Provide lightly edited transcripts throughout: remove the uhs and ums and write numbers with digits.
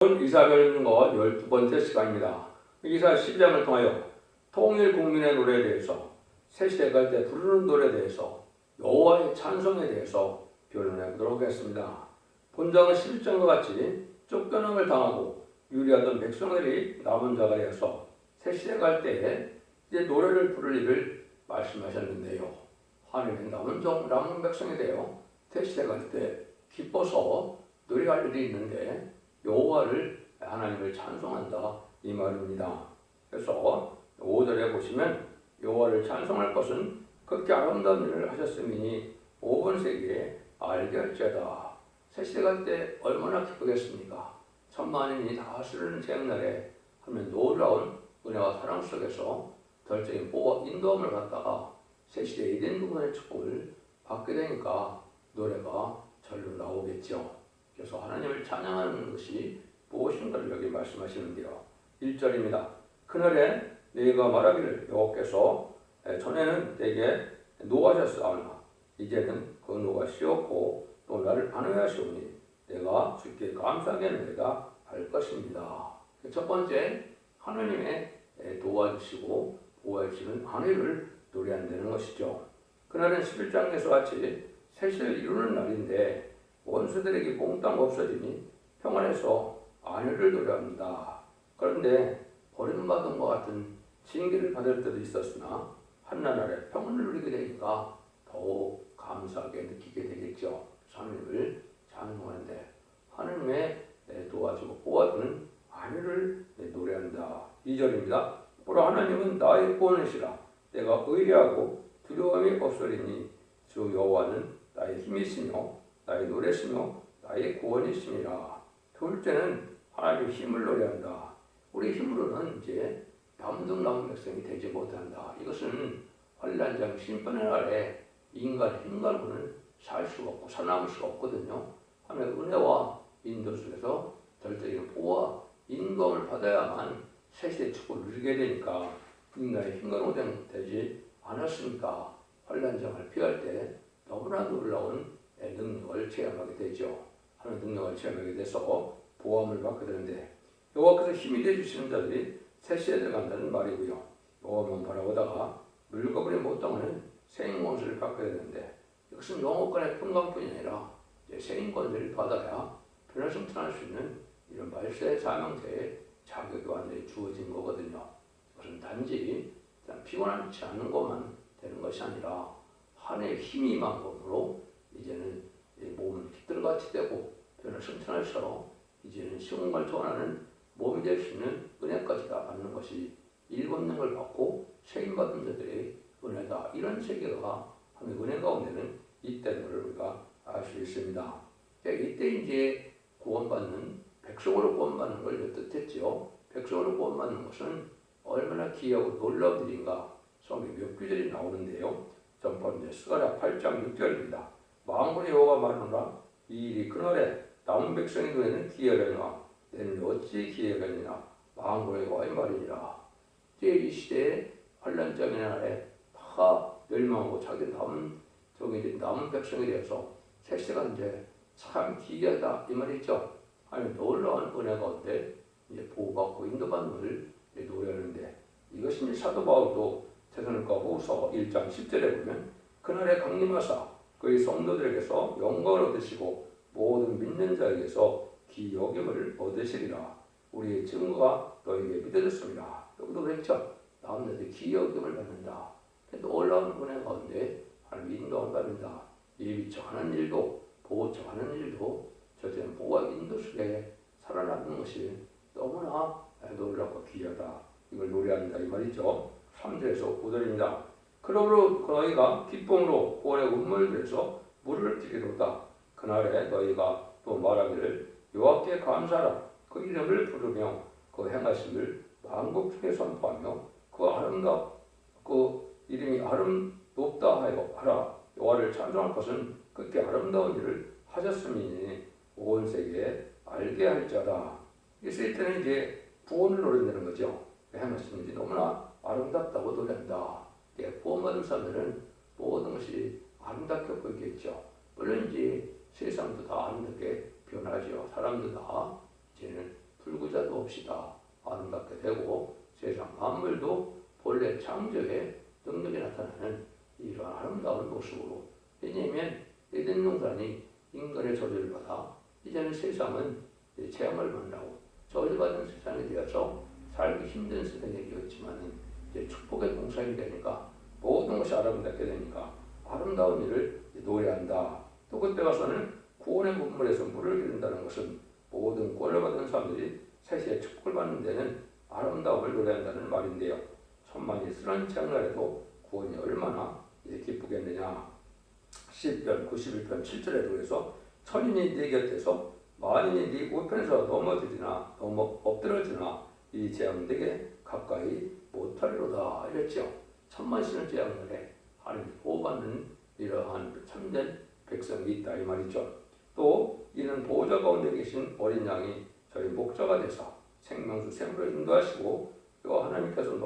이사별문고 12번째 시간입니다. 이사 12장을 통하여 통일 국민의 노래에 대해서 새시대 갈 때 부르는 노래에 대해서 여호와의 찬송에 대해서 변론해 보도록 하겠습니다. 본장은 11장과 같이 쫓겨남을 당하고 유리하던 백성들이 남은 자가 되어서 새시대 갈 때에 이제 노래를 부를 일을 말씀하셨는데요. 하나님의 남은 백성이 되어 새시대 갈 때 기뻐서 노래할 일이 있는데 여호와를 하나님을 찬송한다 이 말입니다. 그래서 5절에 보시면 여호와를 찬송할 것은 그렇게 아름다운 일을 하셨음이니 5번 세기에 알게 할지어다. 새시대 갈 때 얼마나 기쁘겠습니까? 천만인이 다 쓰는 제날에 하면 놀라운 은혜와 사랑 속에서 결정인 보호 인도함을 갖다가 새시대 1인 부분의 축복을 받게 되니까 노래가 절로 나오겠죠. 그래서 하나님을 찬양하는 것이 무엇인가를 여기 말씀하시는데요. 1절입니다. 그날에 너희가 말하기를 여호와께서 전에는 내게 노하셨사오나 이제는 그 노가 쉬었고 또 나를 안위하시오니 내가 주께 감사하겠노이다 할 것입니다. 첫 번째, 하나님의 도와주시고 보호해주시는 안위를 노래한다는 것이죠. 그날은 11장에서 같이 새시대를 이루는 날인데 원수들에게 몽땅 없어지니 평안해서 안위를 노래합니다. 그런데 버림받은 것 같은 징계를 받을 때도 있었으나 한나날에 평안을 누리게 되니까 더욱 감사하게 느끼게 되겠죠. 하나님을 찬송하는데 하나님의 도와주고 보아주는 안위를 노래한다. 2절입니다. 보라 하나님은 나의 구원이시라. 내가 의뢰하고 두려움이 없으리니 주 여호와는 나의 힘이시며 나의 노래시며 나의 구원이심이라. 둘째는 하나님의 힘을 노래한다. 우리 힘으로는 이제 남은 백성이 되지 못한다. 이것은 환난장 심판의 날에 인간의 힘으로는 살 수가 없고 살아남을 수가 없거든요. 하나님의 은혜와 인도 속에서 절대적인 보호와 인도함을 받아야만 새시대 축복을 누리게 되니까 인간의 힘으로 되지 않았으니까 환난장을 피할 때 너무나 놀라운 능력을 체험하게 되죠. 하나님의 능력을 체험하게 돼서 보호함을 받게 되는데 여호와께서 힘이 되어주시는 자들이 새시대에 들어간다는 말이고요. 여호와만 바라보다가 물거분이 못 당하는 세인권세를 받게 되는데 이것은 영업간의 평강뿐이 아니라 세인권세를 받아야 변화승천할 수 있는 이런 말세 자명태의 자격이 완전히 주어진 거거든요. 이것은 단지 피곤하지 않는 것만 되는 것이 아니라 하나님의 힘이 임한 것으로 이제는 몸은 깃들같이 되고 변을 승천할수록 이제는 시공을 초월하는 몸이 될 수 있는 은혜까지 다 받는 것이 일곱 영을 받고 세임받은 자들의 은혜다. 이런 세계가 하나님의 은혜 가운데는 있다는 것을 우리가 알 수 있습니다. 이때 이제 구원받는 백성으로 구원받는 걸 뜻했죠. 백성으로 구원받는 것은 얼마나 귀하고 놀라운 일인가. 성경 몇 구절이 나오는데요. 전번 스가랴 8장 6절입니다. 만군의 여호와가 말하노라 이 일이 그날에 남은 백성의 눈에는 기이하려니와 내는 어찌 기이하겠느냐 만군의 여호와의 말이니라. 이제 이 시대에 환난장의 날에 다 멸망하고 자기 남은 백성에 대해서 새시대가 이제 참 기이하다 이 말이죠. 아니 놀라운 은혜 가운데 이제 보호받고 인도받는 것을 노래하는데 이것이 이제 사도 바울도 데살로니가 후서 1장 10절에 보면 그날에 강림하사 그의 성도들에게서 영광을 얻으시고 모든 믿는 자에게서 기여김을 얻으시리라. 우리의 증거가 너에게 믿어졌습니다. 여기도 그랬죠. 남자들이 기여김을 받는다. 놀라운 은혜 가운데 하나님 인도함을 받는다. 예비척하는 일도 보호척하는 일도 저처럼 보호와 인도 속에 살아남는 것이 너무나 놀랍고 귀하다. 이걸 노래한다 이 말이죠. 3절에서 5절입니다. 그러므로 너희가 기쁨으로 고래 운물들에서 물을 드리로다. 그날에 너희가 또 말하기를 여호와께 감사하라. 그 이름을 부르며 그 행하심을 만국 중에 선포하며 그 이름이 높다 하여 하라. 여호와를 찬송할 것은 그렇게 아름다운 일을 하셨음이니 온 세계에 알게 할 자다. 있을 때는 이제 구원을 노린다는 거죠. 행하심이 너무나 아름답다고 노래한다. 구원받은 사람들은 모든 것이 아름답게 보이겠죠. 물론 이제 세상도 다 아름답게 변하죠. 사람도 다 이제는 자도 없이 다 아름답게 되고 세상 만물도 본래 창조의 능력이 나타나는 이러한 아름다운 모습으로, 왜냐하면 에덴 동산이 인간의 저주를 받아 이제는 세상은 재앙을 만나고 저주받은 세상이 되어서 살기 힘든 세상이 되었지만 이제 축복의 동산이 되니까 모든 것이 아름답게 되니까 아름다운 일을 노래한다. 또 그때 가서는 구원의 문물에서 물을 기른다는 것은 모든 구원을 받은 사람들이 새시에 축복을 받는 데는 아름다움을 노래한다는 말인데요. 천만이 쓰러진 장날에도 구원이 얼마나 기쁘겠느냐. 시편 91편 7절에도 그래서 천인이 네 곁에서 만인이 네 우편에서 넘어지나 엎드러지나 이 재앙되게 가까이 못하리로다 이랬죠. 천만 쓰는 재앙날에 하나님 보호받는 이러한 참된 백성이 있다 이 말이죠. 또 이는 보호자 가운데 계신 어린 양이 저희 목자가 되사 생명수 생물을 인도하시고 또 하나님께서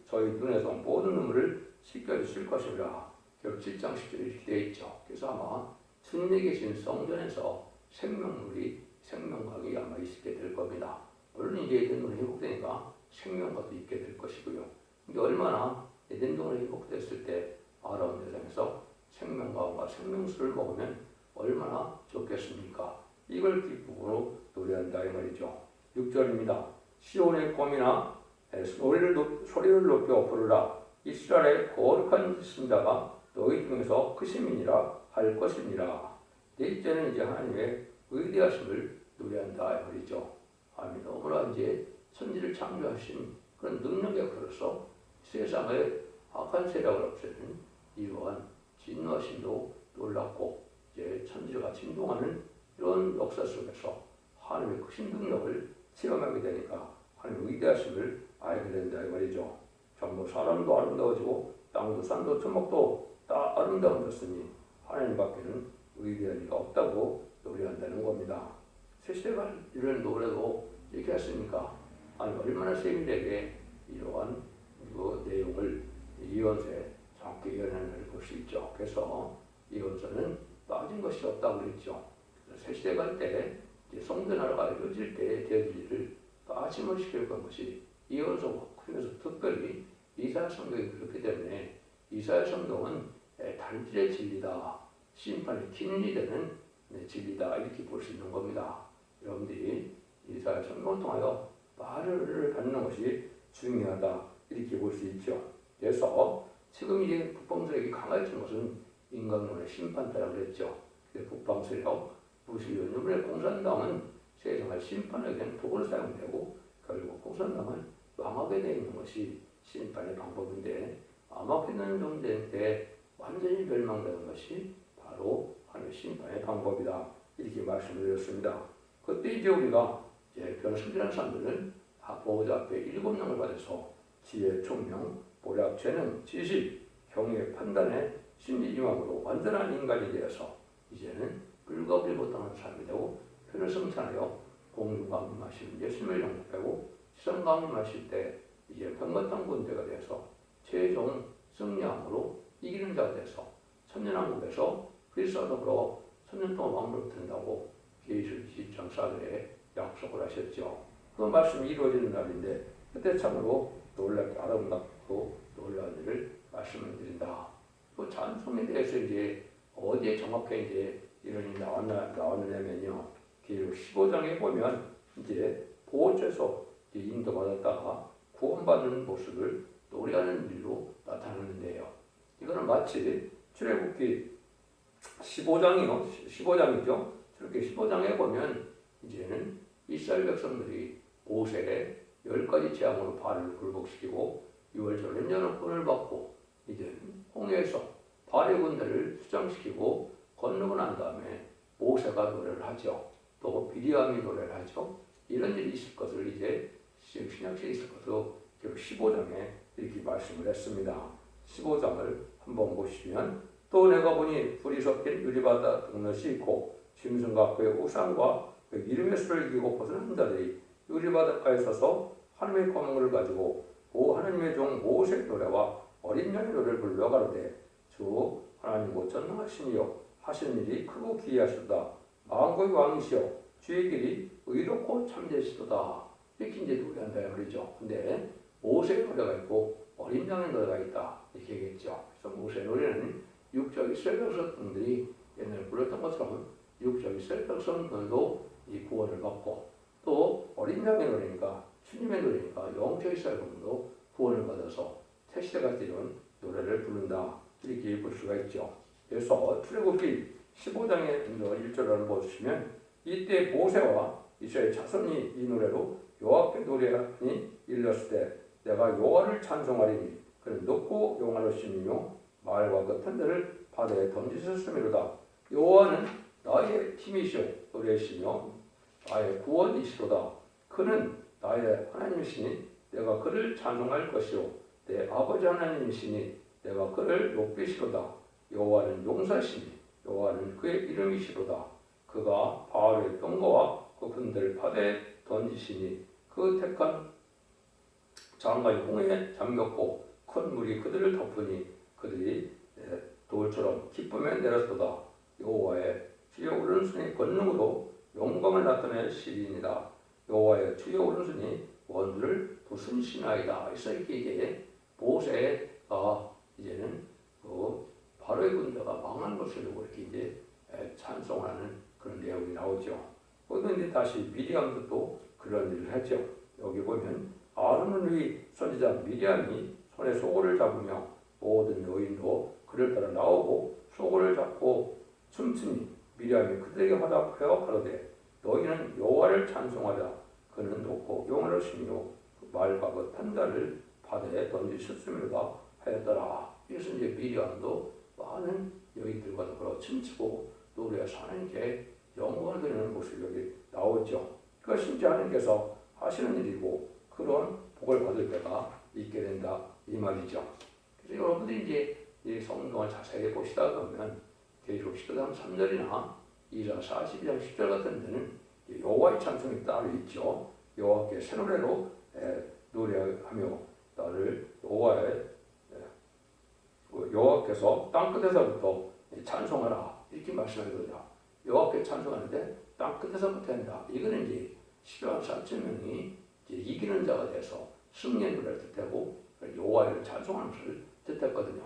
저희 눈에서 모든 눈물을 씻겨주실 것이라. 결국 7장 10절에 이렇게 되어 있죠. 그래서 아마 주님이 계신 성전에서 생명강이 아마 있게 될 겁니다. 물론 이제 에덴동이 회복되니까 생명과도 있게 될 것이고요. 이게 얼마나 에덴동이 회복됐을 때 아름다운 세상에서 생명강과 생명수를 먹으면 얼마나 좋겠습니까? 이걸 기쁨으로 노래한다 이 말이죠. 6절입니다. 시온의 곰이나 소리를 높여 부르라. 이스라엘의 거룩한 신자가 너희 중에서 크심이니라 할 것이니라. 넷째는 이제 하나님의 위대하심을 노래한다 이 말이죠. 하나님이 너무나 이제 천지를 창조하신 그런 능력에 걸어서 세상의 악한 세력을 없애는 이러한 진노하심도 놀랍고 이제 천지가 진동하는 이런 역사 속에서 하나님의 크신 능력을 체험하게 되니까 하나님의 위대하심을 알게 된다 이 말이죠. 전부 사람도 아름다워지고 땅도 산도 초목도 다 아름다워졌으니 하나님밖에는 위대한 이가 없다고 노래한다는 겁니다. 새시대가 이런 노래도 이렇게 했으니까 아니 얼마나 세밀하게 이러한 그 내용을 이언서에 정확히 예언을 볼 수 있죠. 그래서 이언서는 빠진 것이 없다고 그랬죠. 새시대 갈 때 성전 하나가 이루어질 때 되어질 일을 빠짐을 시킬 것이 이언서고, 그래서 특별히 이사야 성경이 그렇기 때문에 이사야 성경은 단질의 진리다, 심판이 긴리되는 진리다 이렇게 볼 수 있는 겁니다. 여러분들이 이사야 성경을 통하여 말을 받는 것이 중요하다 이렇게 볼 수 있죠. 그래서 지금 이제 북방세력이 강해진 것은 인간론의 심판 때라고 그랬죠. 북방세력 무신론 이번에 공산당은 세상을 심판하기 위한 도구로 사용되고 결국 공산당은 망하게 되어 있는 것이 심판의 방법인데, 암흑했는 존재인데 완전히 멸망되는 것이 바로 하나님의 심판의 방법이다 이렇게 말씀을 드렸습니다. 그때 이제 우리가 이제 변성이라는 사람들은 다 보호자 앞에 7명을 받아서 지혜, 총명, 보략, 재능, 지식, 경외, 판단의 심리지망으로 완전한 인간이 되어서 이제는 불가불이 못하는 사람이 되고 표를 성찬하여 공중강을 마시는 예수님을 영접하고 시선강을 마실 때 이제 병같은 군대가 되어서 최종 승리함으로 이기는 자가 돼서 천년왕국에서 그리스도와 더불어 천년 동안 왕국을 붙는다고 계시록 20장 4절에 약속을 하셨죠. 그 말씀이 이루어지는 날인데 그때 참으로 놀랍게 아름답고 놀라운 일을 말씀을 드린다. 그 찬송에 대해서 이제 어디에 정확하게 이제 이런 일이 나왔느냐면요. 계시록 15장에 보면 이제 보호처에서 인도받았다가 구원받는 모습을 노래하는 일로 나타나는데요. 이거는 마치 출애굽기 15장이죠. 출애굽기 15장에 보면 이제는 이스라엘 백성들이 모세의 10가지 재앙으로 발을 굴복시키고 6월절 렘년을 받고 이제는 홍해에서 발의 군대를 수장시키고 건너고 난 다음에 모세가 노래를 하죠. 또 비리암이 노래를 하죠. 이런 일이 있을 것을 이제 신약시에 있을 것을 15장에 이렇게 말씀을 했습니다. 15장을 한번 보시면 또 내가 보니 불이 섞인 유리바다 동넛이 있고 짐승과 그의 우상과 그 이름의 수를 이기고 벗어난 자들이 유리바닷가에 서서 하나님의 검을 가지고 오 하나님의 종 모세의 노래와 어린 양의 노래를 불러 가로되 주 하나님 곧 전능하시니요 하시는 일이 크고 기이하시도다. 만국의 왕이시여 주의 길이 의롭고 참되시도다. 이렇게 이제 노래한다 그러죠. 근데 모세의 노래가 있고 어린 양의 노래가 있다 이렇게 얘기했죠. 그래서 모세의 노래는 육적 이스라엘 백성들이 옛날에 불렀던 것처럼 육적 이스라엘 백성들도 이 구원을 받고 또 어린 양의 노래니까 주님의 노래니까 영적 이스라엘 백성도 구원을 받아서 새 시대가 되는 노래를 부른다 이렇게 볼 수가 있죠. 그래서 출애굽기 15장의 1절을 보시면 이때 모세와 이스라엘 자손이 이 노래로 여호와께 노래하니 일렀을 때 내가 여호와를 찬송하리니 그는 높고 영화로우시며 말과 같은 데를 바다에 던지셨음이로다. 여호와는 나의 힘이시오 노래시며 나의 구원이시로다. 그는 나의 하나님이시니 내가 그를 찬송할 것이요 내 아버지 하나님이시니 내가 그를 높이시로다. 여호와는 용사시니 여호와는 그의 이름이시로다. 그가 바알의 병거와 그 군대를 바다에 던지시니 그 택한 장관이 홍해에 잠겼고 큰 물이 그들을 덮으니 그들이 돌처럼 기쁨에 내렸도다. 여호와의 주의 오른손이 권능으로 영광을 나타낼 시리니라. 여호와의 주의 오른손이 원수를 부순시나이다. 그래서 이게 모세가 이제는 그 바로의 군대가 망한 것을 이렇게 이제 찬송하는 그런 내용이 나오죠. 거기서 이제 다시 미리암도 또 그런 일을 했죠. 여기 보면 아론의 위 선지자 미리암이 손에 소고를 잡으며 모든 여인도 그를 따라 나오고 소고를 잡고 춤추니 미리암이 그들에게 화답하여 가로되 너희는 여호와를 찬송하자. 그는 높고 영원하시며 말과 그 판자를 바다에 던지셨음이로다 하였더라. 그래서 이제 미리암도 많은 여인들과 더불어 춤추고 노래해서 하나님께 영광을 드리는 모습이 여기 나오죠. 그것이 이제 하나님께서 하시는 일이고 그런 복을 받을 때가 있게 된다 이 말이죠. 그래서 여러분들이 이제 이 성경을 자세히 보시다 보면 계시록 10장 3절이나 이사 42장 10절 같은 데는 여호와의 찬송이 따로 있죠. 여호와께 새 노래로 노래하며 나를 여호와께서 땅끝에서부터 찬송하라 이렇게 말씀하거든요. 여호와께 찬송하는데 땅끝에서부터 한다. 이거는 이제 10만 4천 명이 이기는 자가 돼서 승리의 노래를 뜻하고 여호와를 찬송하는 것을 뜻했거든요.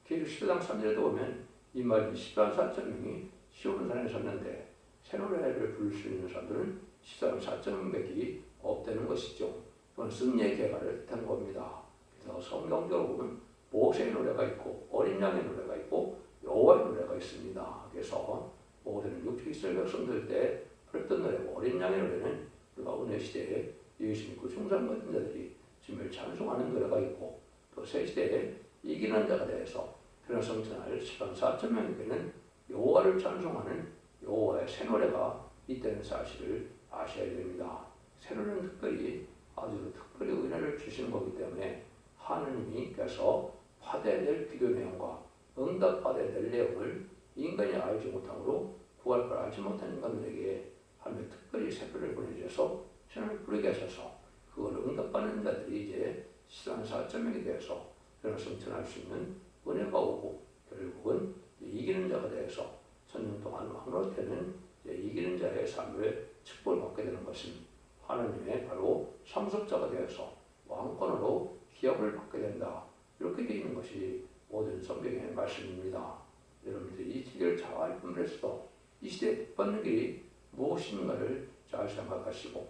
계시록 10장 3절에도 보면 이 말이 10만 4천 명이 시온산에 섰는데 새 노래를 부를 수 있는 사람들은 10만 4천 명밖에 없다는 것이죠. 그건 승리의 계가를 뜻한 겁니다. 그래서 성경적으로 보면 모세의 노래가 있고 어린 양의 노래가 있고 여호와의 노래가 있습니다. 그래서 모세는 육축 이스라엘 백성들 때 불렀던 노래고 어린 양의 노래는 우리가 은혜 시대에 예수 믿고 충성 받은 자들이 주님을 찬송하는 노래가 있고 또 새 시대에 이기는 자가 되어서 그런 성천할 10만 4천 명에게는 여호와를 찬송하는 여호와의 새 노래가 있다는 사실을 아셔야 됩니다. 새 노래는 특별히 아주 특별히 은혜를 주시는 거기 때문에 하나님께서 받아야 될 기도 내용과 응답받아야 될 내용을 인간이 알지 못함으로 구할 걸 알지 못한 인간들에게 하나님 특별히 새별을 보내주셔서 신을 부르게 하셔서 그걸 응답받는 자들이 이제 10만 4천 명이 되어서 그런 성천할 수 있는 은혜가 오고 결국은 이기는 자가 되어서 천년 동안 왕노릇하는 이기는 자의 삶을 축복을 받게 되는 것은 하나님의 바로 상속자가 되어서 왕권으로 기업을 받게 된다. 이렇게 되어 있는 것이 모든 성경의 말씀입니다. 여러분들이 이 시대를 잘 분별해서 이 시대에 받는 길이 무엇인가를 잘 생각하시고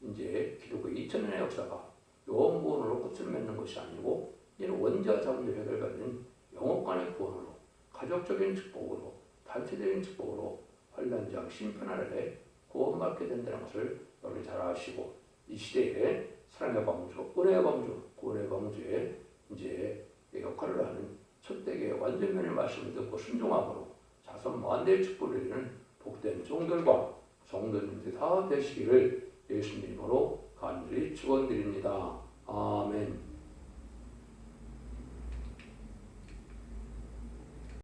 이제 기독교의 2000년의 역사가 영원구원으로 끝을 맺는 것이 아니고 이는 원죄와 자본의 해결받는 영혼간의 구원으로 가족적인 축복으로 단체적인 축복으로 환난장 심판 아래 구원받게 된다는 것을 여러분이 잘 아시고 이 시대에 사랑의 방주, 은혜의 방주, 구원의 방주에 이제 역할을 하는 첫대기의 완전면의 말씀을 듣고 순종함으로 자손 만대의 축복을 이루는 복된 종들과 성도님들이 다 되시기를 예수님으로 간절히 축원드립니다. 아멘.